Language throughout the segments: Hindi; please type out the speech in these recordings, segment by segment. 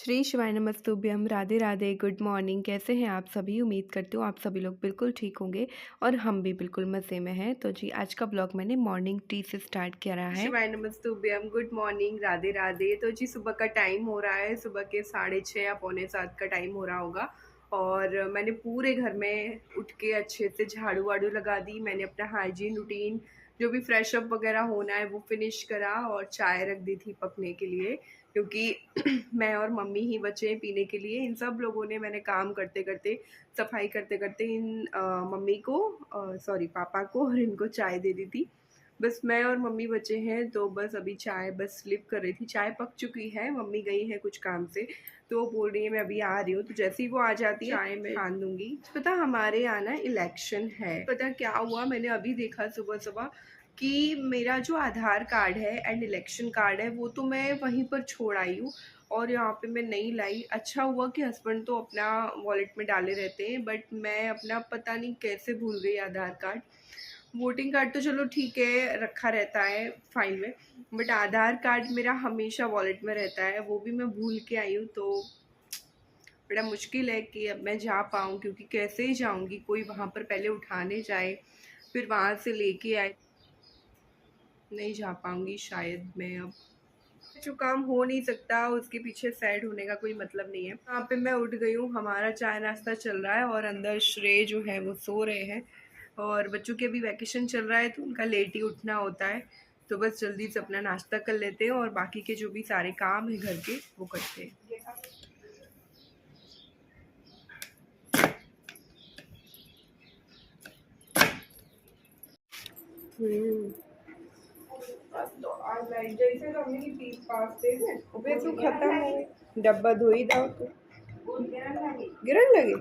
श्री शिवाय नमस्तुभ्यम। राधे राधे। Good morning. कैसे हैं आप सभी? उम्मीद करती हूँ आप सभी लोग बिल्कुल ठीक होंगे और हम भी बिल्कुल मज़े में हैं। तो जी, आज का ब्लॉग मैंने मॉर्निंग टी से स्टार्ट किया रहा है। शिवाय नमस्तुभ्यम। Good morning. राधे राधे। तो जी, सुबह का टाइम हो रहा है। सुबह के 6:30 या पौने 7 का टाइम हो रहा होगा। और मैंने पूरे घर में उठ के अच्छे से झाड़ू वाड़ू लगा दी। मैंने अपना हाइजीन रूटीन जो भी फ्रेश अप वगैरह होना है वो फिनिश करा और चाय रख दी थी पकने के लिए, क्योंकि मैं और मम्मी ही बचे हैं पीने के लिए। इन सब लोगों ने, मैंने काम करते करते, सफाई करते करते इन मम्मी को, सॉरी पापा को, और इनको चाय दे दी थी। बस मैं और मम्मी बचे हैं, तो बस अभी चाय बस स्लिप कर रही थी। चाय पक चुकी है, मम्मी गई है कुछ काम से, तो वो बोल रही है मैं अभी आ रही हूँ। तो जैसे ही वो आ जाती है चाय मैं छान दूंगी। पता हमारे यहाँ ना इलेक्शन है। पता क्या हुआ, मैंने अभी देखा सुबह सुबह कि मेरा जो आधार कार्ड है एंड इलेक्शन कार्ड है वो तो मैं वहीं पर छोड़ आई हूँ और यहाँ पे मैं नहीं लाई। अच्छा हुआ कि हस्बैंड तो अपना वॉलेट में डाले रहते हैं, बट मैं अपना पता नहीं कैसे भूल गई आधार कार्ड। वोटिंग कार्ड तो चलो ठीक है, रखा रहता है फाइल में, बट आधार कार्ड मेरा हमेशा वॉलेट में रहता है, वो भी मैं भूल के आई हूँ। तो बड़ा मुश्किल है कि अब मैं जा पाऊँ, क्योंकि कैसे ही जाऊँगी, कोई वहाँ पर पहले उठाने जाए फिर वहाँ से लेके आए। नहीं जा पाऊँगी शायद मैं अब। जो काम हो नहीं सकता उसके पीछे सैड होने का कोई मतलब नहीं है। यहाँ पे मैं उठ गई हूँ, हमारा चाय नाश्ता चल रहा है और अंदर श्रेय जो है वो सो रहे हैं। और बच्चों के अभी वैकेशन चल रहा है तो उनका लेट ही उठना होता है। तो बस जल्दी से अपना नाश्ता कर लेते हैं और बाकी के जो भी सारे काम है घर के वो करते हैं। तो आज लाइट जैसे तो हमने की पास थे ने ओबे तू खत्म हो गई। डब्बा धो ही दाओ तो गिरन लगे।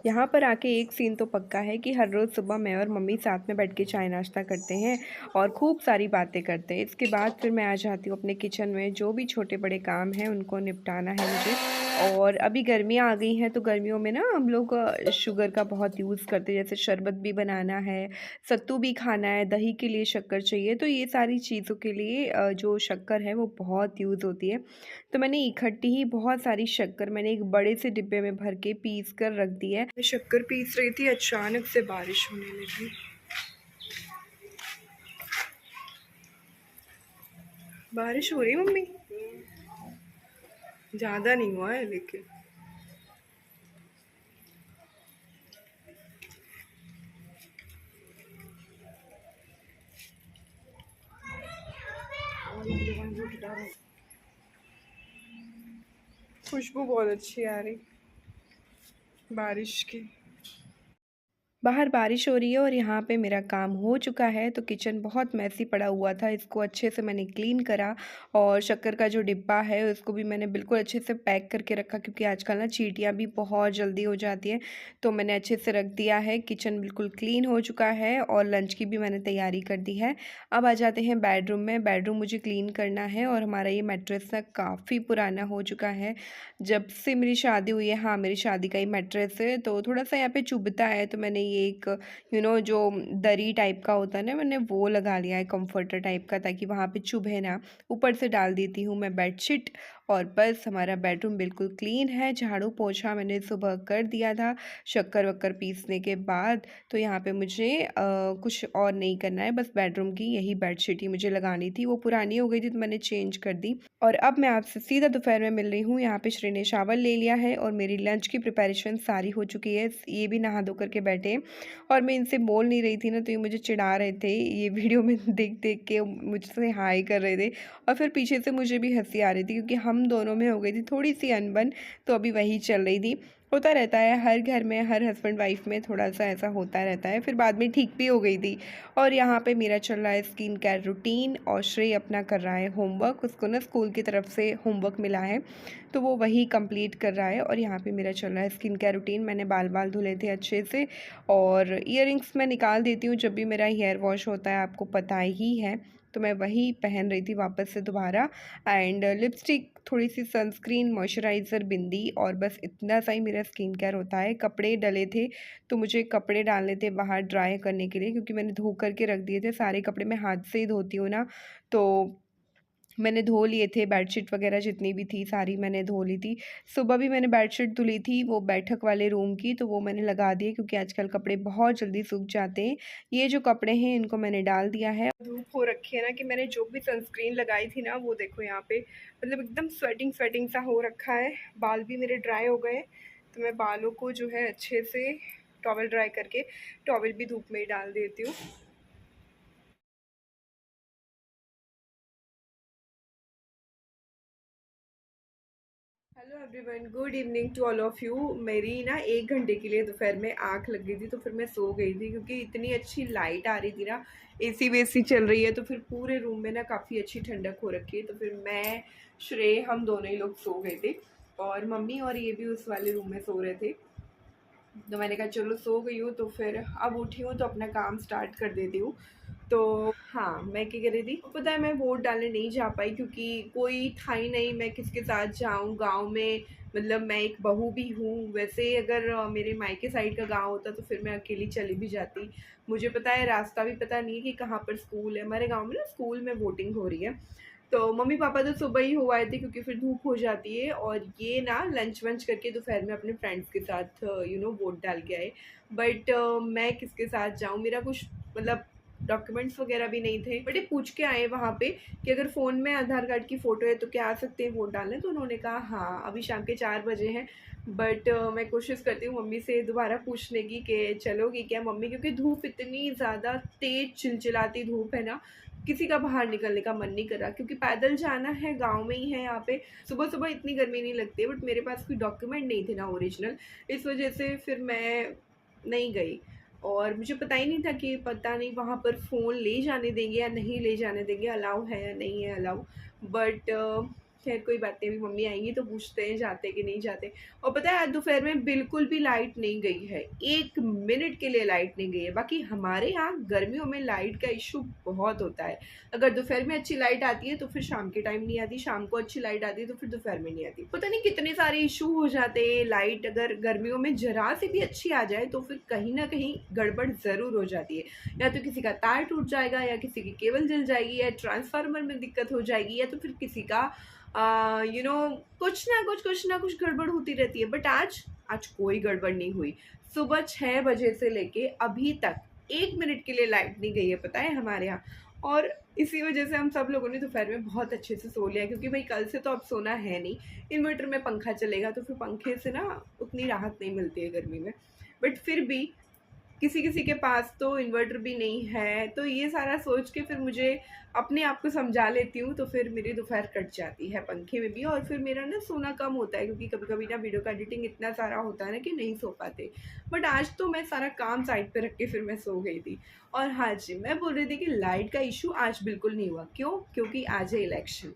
यहाँ पर आके एक सीन तो पक्का है कि हर रोज़ सुबह मैं और मम्मी साथ में बैठ के चाय नाश्ता करते हैं और खूब सारी बातें करते हैं। इसके बाद फिर मैं आ जाती हूँ अपने किचन में, जो भी छोटे बड़े काम हैं उनको निपटाना है मुझे। और अभी गर्मियाँ आ गई हैं तो गर्मियों में ना हम लोग शुगर का बहुत यूज़ करते हैं, जैसे शरबत भी बनाना है, सत्तू भी खाना है, दही के लिए शक्कर चाहिए, तो ये सारी चीज़ों के लिए जो शक्कर है वो बहुत यूज़ होती है। तो मैंने इकट्ठी ही बहुत सारी शक्कर मैंने एक बड़े से डिब्बे में भर के पीस कर रख दी है। मैं शक्कर पीस रही थी, अचानक से बारिश होने लगी। बारिश हो रही मम्मी, ज़्यादा नहीं हुआ है लेकिन। खुशबू बहुत अच्छी आ रही बारिश की। बाहर बारिश हो रही है और यहाँ पे मेरा काम हो चुका है, तो किचन बहुत मैसी पड़ा हुआ था, इसको अच्छे से मैंने क्लीन करा। और शक्कर का जो डिब्बा है उसको भी मैंने बिल्कुल अच्छे से पैक करके रखा, क्योंकि आजकल ना चींटियाँ भी बहुत जल्दी हो जाती हैं। तो मैंने अच्छे से रख दिया है। किचन बिल्कुल क्लीन हो चुका है और लंच की भी मैंने तैयारी कर दी है। अब आ जाते हैं बेडरूम में। बेडरूम मुझे क्लीन करना है और हमारा ये मैट्रेस ना काफ़ी पुराना हो चुका है। जब से मेरी शादी हुई है, हाँ मेरी शादी का ही मैट्रेस है, तो थोड़ा सा यहाँ पे चुभता है, तो मैंने ये एक जो दरी टाइप का होता है ना, मैंने वो लगा लिया है, कंफर्टर टाइप का, ताकि वहाँ पे चुभे ना। ऊपर से डाल देती हूँ मैं बेडशीट और बस हमारा बेडरूम बिल्कुल क्लीन है। झाड़ू पोछा मैंने सुबह कर दिया था शक्कर वक्कर पीसने के बाद। तो यहाँ पे मुझे कुछ और नहीं करना है, बस बेडरूम की यही बेडशीट ही मुझे लगानी थी, वो पुरानी हो गई थी तो मैंने चेंज कर दी। और अब मैं आपसे सीधा दोपहर में मिल रही हूँ। यहाँ पे श्री ने शावर ले लिया है और मेरी लंच की प्रिपरेशन सारी हो चुकी है। ये भी नहा धो करके बैठे हैं और मैं इनसे बोल नहीं रही थी ना, तो ये मुझे चिढ़ा रहे थे, ये वीडियो में देख देख के मुझसे हाई कर रहे थे। और फिर पीछे से मुझे भी हंसी आ रही थी, क्योंकि हम दोनों में हो गई थी थोड़ी सी अनबन, तो अभी वही चल रही थी। होता रहता है हर घर में, हर हस्बैंड वाइफ में थोड़ा सा ऐसा होता रहता है। फिर बाद में ठीक भी हो गई थी। और यहाँ पे मेरा चल रहा है स्किन केयर रूटीन और श्रेय अपना कर रहा है होमवर्क। उसको ना स्कूल की तरफ से होमवर्क मिला है, तो वो वही कंप्लीट कर रहा है। और यहाँ पे मेरा चल रहा है स्किन केयर रूटीन। मैंने बाल धुले थे अच्छे से और ईयरिंग्स मैं निकाल देती हूँ जब भी मेरा हेयर वॉश होता है, आपको पता ही है। तो मैं वही पहन रही थी वापस से दोबारा। एंड लिपस्टिक, थोड़ी सी सनस्क्रीन, मॉइस्चराइज़र, बिंदी, और बस इतना सा ही मेरा स्किन केयर होता है। कपड़े डले थे तो मुझे कपड़े डालने थे बाहर ड्राई करने के लिए, क्योंकि मैंने धो करके रख दिए थे सारे कपड़े। मैं हाथ से ही धोती हूँ ना, तो मैंने धो लिए थे। बेडशीट वगैरह जितनी भी थी सारी मैंने धो ली थी। सुबह भी मैंने बेडशीट धुली थी वो बैठक वाले रूम की, तो वो मैंने लगा दी क्योंकि आजकल कपड़े बहुत जल्दी सूख जाते हैं। ये जो कपड़े हैं इनको मैंने डाल दिया है। धूप हो रखी है ना कि मैंने जो भी सनस्क्रीन लगाई थी ना वो देखो यहाँ पे मतलब एकदम स्वेटिंग स्वेटिंग सा हो रखा है। बाल भी मेरे ड्राई हो गए, तो मैं बालों को जो है अच्छे से टॉवल ड्राई करके टॉवल भी धूप में ही डाल देती हूँ। Hello everyone, good evening to all of you. मेरी ना 1 घंटे के लिए दोपहर में आँख लग गई थी, तो फिर मैं सो गई थी क्योंकि इतनी अच्छी लाइट आ रही थी ना। एसी वेसी चल रही है तो फिर पूरे रूम में ना काफ़ी अच्छी ठंडक हो रखी है। तो फिर मैं, श्रेय, हम दोनों ही लोग सो गए थे और मम्मी और ये भी उस वाले रूम में सो रहे थे। तो मैंने कहा चलो सो गई हूँ तो फिर अब उठी हूँ तो अपना काम स्टार्ट कर देती हूँ। तो हाँ, मैं क्या कह रही थी, पता है मैं वोट डालने नहीं जा पाई क्योंकि कोई था ही नहीं, मैं किसके साथ जाऊँ गाँव में। मतलब मैं एक बहू भी हूँ। वैसे अगर मेरे मायके साइड का गाँव होता तो फिर मैं अकेली चली भी जाती। मुझे पता है रास्ता भी पता नहीं है कि कहाँ पर स्कूल है। हमारे गाँव में ना स्कूल में वोटिंग हो रही है। तो मम्मी पापा तो सुबह ही हो आए थे क्योंकि फिर धूप हो जाती है, और ये ना लंच वंच करके दोपहर में अपने फ्रेंड्स के साथ वोट डाल के आए। बट मैं किसके साथ जाऊँ, मेरा कुछ मतलब डॉक्यूमेंट्स वगैरह भी नहीं थे। बट ये पूछ के आए वहाँ पे कि अगर फ़ोन में आधार कार्ड की फ़ोटो है तो क्या आ सकते हैं वोट डालने। तो उन्होंने कहा हाँ, अभी शाम के 4 बजे हैं। बट मैं कोशिश करती हूँ मम्मी से दोबारा पूछने की कि चलोगी क्या मम्मी, क्योंकि धूप इतनी ज़्यादा तेज़ चिलचिलाती धूप है ना, किसी का बाहर निकलने का मन नहीं कर रहा क्योंकि पैदल जाना है, गाँव में ही है यहाँ पे। सुबह सुबह इतनी गर्मी नहीं लगती है, बट मेरे पास कोई डॉक्यूमेंट नहीं थे ना ओरिजिनल, इस वजह से फिर मैं नहीं गई। और मुझे पता ही नहीं था कि पता नहीं वहाँ पर फ़ोन ले जाने देंगे या नहीं ले जाने देंगे, अलाउ है या नहीं है अलाउ। बट खैर कोई बात नहीं, अभी मम्मी आएंगी तो पूछते हैं जाते कि नहीं जाते। और पता है आज दोपहर में बिल्कुल भी लाइट नहीं गई है, 1 मिनट के लिए लाइट नहीं गई है। बाकी हमारे यहाँ गर्मियों में लाइट का इशू बहुत होता है। अगर दोपहर में अच्छी लाइट आती है तो फिर शाम के टाइम नहीं आती, शाम को अच्छी लाइट आती है तो फिर दोपहर में नहीं आती। पता नहीं कितने सारे इशू हो जाते हैं। लाइट अगर गर्मियों में जरा से भी अच्छी आ जाए तो फिर कहीं ना कहीं गड़बड़ ज़रूर हो जाती है। या तो किसी का तार टूट जाएगा, या किसी की केबल जल जाएगी, या ट्रांसफार्मर में दिक्कत हो जाएगी, या तो फिर किसी का कुछ ना कुछ गड़बड़ होती रहती है। बट आज आज कोई गड़बड़ नहीं हुई। सुबह 6 बजे से लेके अभी तक 1 मिनट के लिए लाइट नहीं गई है, पता है हमारे यहाँ। और इसी वजह से हम सब लोगों ने दोपहर में बहुत अच्छे से सो लिया, क्योंकि भाई कल से तो अब सोना है नहीं। इन्वर्टर में पंखा चलेगा तो फिर पंखे से ना उतनी राहत नहीं मिलती है गर्मी में। बट फिर भी किसी किसी के पास तो इन्वर्टर भी नहीं है, तो ये सारा सोच के फिर मुझे अपने आप को समझा लेती हूँ, तो फिर मेरी दोपहर कट जाती है पंखे में भी। और फिर मेरा ना सोना कम होता है क्योंकि कभी कभी ना वीडियो का एडिटिंग इतना सारा होता है ना कि नहीं सो पाते। बट आज तो मैं सारा काम साइड पे रख के फिर मैं सो गई थी। और हाँ जी, मैं बोल रही थी कि लाइट का इशू आज बिल्कुल नहीं हुआ। क्यों? क्योंकि आज है इलेक्शन।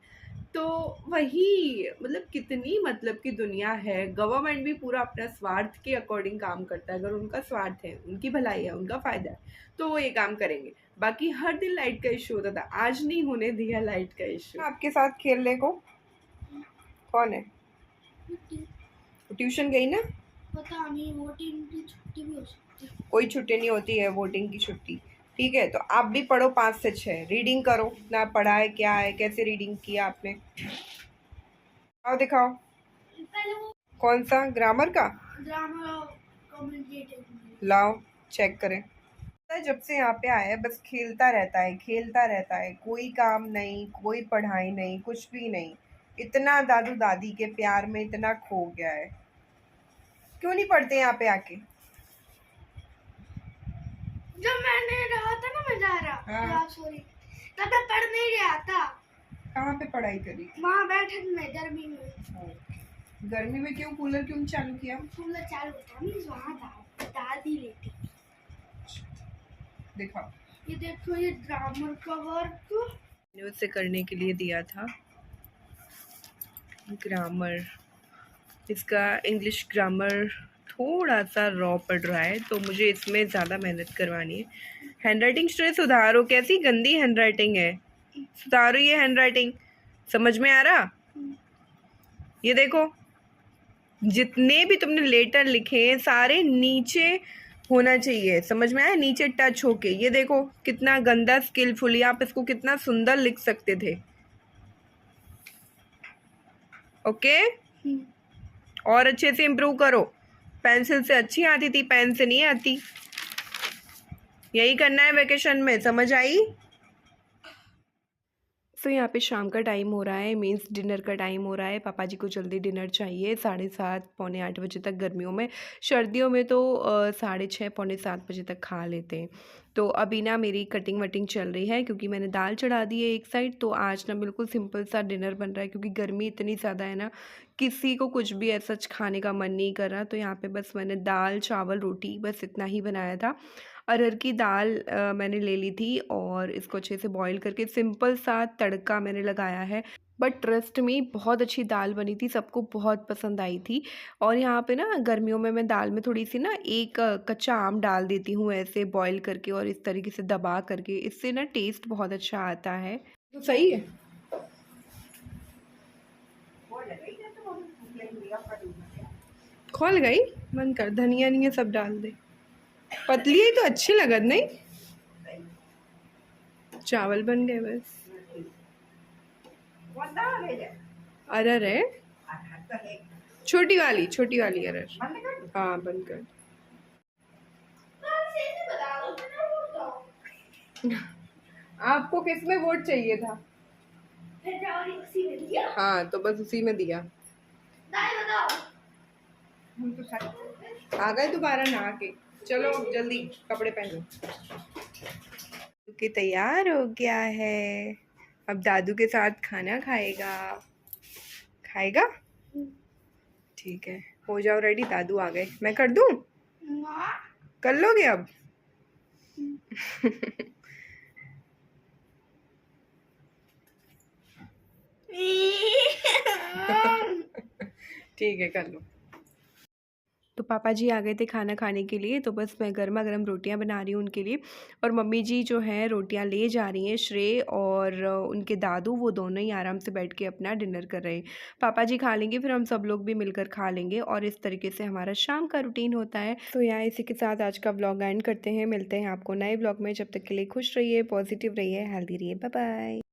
तो वही मतलब कितनी मतलब की दुनिया है। गवर्नमेंट भी पूरा अपना स्वार्थ के अकॉर्डिंग काम करता है। अगर उनका स्वार्थ है, उनकी भलाई है, उनका फ़ायदा है, तो वो ये काम करेंगे। बाकी हर दिन लाइट का इशू होता था, आज नहीं होने दिया लाइट का इशू। आपके साथ खेलने को कौन है? ट्यूशन गई ना? पता नहीं, वोटिंग की छुट्टी भी हो सकती है। कोई छुट्टी नहीं होती है वोटिंग की छुट्टी। ठीक है, तो आप भी पढ़ो 5 से 6, रीडिंग करो ना। पढ़ा है क्या है, कैसे रीडिंग किया आपने? आओ दिखाओ। पहले वो कौन सा? ग्रामर का? ग्रामर और कम्युनिकेटिव। लाओ चेक करें। पता है, जब से यहाँ पे आया है बस खेलता रहता है, खेलता रहता है। कोई काम नहीं, कोई पढ़ाई नहीं, कुछ भी नहीं। इतना दादू दादी के प्यार में इतना खो गया है। क्यों नहीं पढ़ते यहाँ पे आके? जब मैंने रहा था ना, मैं जा हाँ। रहा सॉरी, तब मैं पढ़ नहीं रहा था। कहाँ पे पढ़ाई करी? वहाँ बैठक में गर्मी में। गर्मी में क्यों? कूलर क्यों चालू किया? कूलर चालू था नहीं, वहाँ दादी लेती। दिखाओ। ये देखो, ये ग्रामर का वर्क मैंने उससे करने के लिए दिया था। ग्रामर, इसका इंग्लिश ग्रामर थोड़ा सा रॉ पड़ रहा है, तो मुझे इसमें ज़्यादा मेहनत करवानी है। हैंडराइटिंग स्ट्रेस सुधारो। कैसी गंदी हैंडराइटिंग है। आ रही है हैंडराइटिंग, समझ में आ रहा? ये देखो, जितने भी तुमने लेटर लिखे हैं सारे नीचे होना चाहिए, समझ में आया? नीचे टच होके। ये देखो कितना गंदा स्किलफुली आप इसको कितना सुंदर लिख सकते थे। ओके, और अच्छे से इम्प्रूव करो। पेंसिल से अच्छी आती थी, पेन से नहीं आती। यही करना है वेकेशन में, समझ आई? तो यहाँ पे शाम का टाइम हो रहा है, मीन्स डिनर का टाइम हो रहा है। पापा जी को जल्दी डिनर चाहिए, 7:30 पौने 8 बजे तक गर्मियों में। सर्दियों में तो 6:30 पौने 7 बजे तक खा लेते हैं। तो अभी ना मेरी कटिंग वटिंग चल रही है क्योंकि मैंने दाल चढ़ा दी है एक साइड। तो आज ना बिल्कुल सिंपल सा डिनर बन रहा है क्योंकि गर्मी इतनी ज़्यादा है ना, किसी को कुछ भी ऐसा खाने का मन नहीं कर रहा। तो यहाँ पे बस मैंने दाल चावल रोटी बस इतना ही बनाया था। अरहर की दाल मैंने ले ली थी और इसको अच्छे से बॉईल करके सिंपल सा तड़का मैंने लगाया है। बट ट्रस्ट मी बहुत अच्छी दाल बनी थी, सबको बहुत पसंद आई थी। और यहाँ पे ना गर्मियों में मैं दाल में थोड़ी सी ना एक कच्चा आम डाल देती हूँ ऐसे बॉईल करके और इस तरीके से दबा करके, इससे ना टेस्ट बहुत अच्छा आता है। तो सही है। खोल गई, मन कर धनिया नहीं है सब डाल दे। पतली है तो अच्छी लगत नहीं। चावल बन गए बस। अरहर है, छोटी वाली अरहर। हाँ बंद कर। आपको किस में वोट चाहिए था? हाँ तो बस उसी में दिया। आ गए दोबारा नहा के। चलो जल्दी कपड़े पहनो। कि तैयार हो गया है, अब दादू के साथ खाना खाएगा। खाएगा? ठीक है, हो जाओ रेडी, दादू आ गए। मैं कर दूं? कर लोगे अब? ठीक है कर लो। तो पापा जी आ गए थे खाना खाने के लिए, तो बस मैं गर्मा गर्म रोटियां बना रही हूँ उनके लिए। और मम्मी जी जो हैं रोटियां ले जा रही हैं, श्रेय और उनके दादू वो दोनों ही आराम से बैठ के अपना डिनर कर रहे हैं। पापा जी खा लेंगे फिर हम सब लोग भी मिलकर खा लेंगे और इस तरीके से हमारा शाम का रूटीन होता है। तो यहाँ इसी के साथ आज का व्लॉग एंड करते हैं। मिलते हैं आपको नए व्लॉग में, जब तक के लिए खुश रहिए, पॉजिटिव रहिए, हेल्दी रहिए। Bye bye.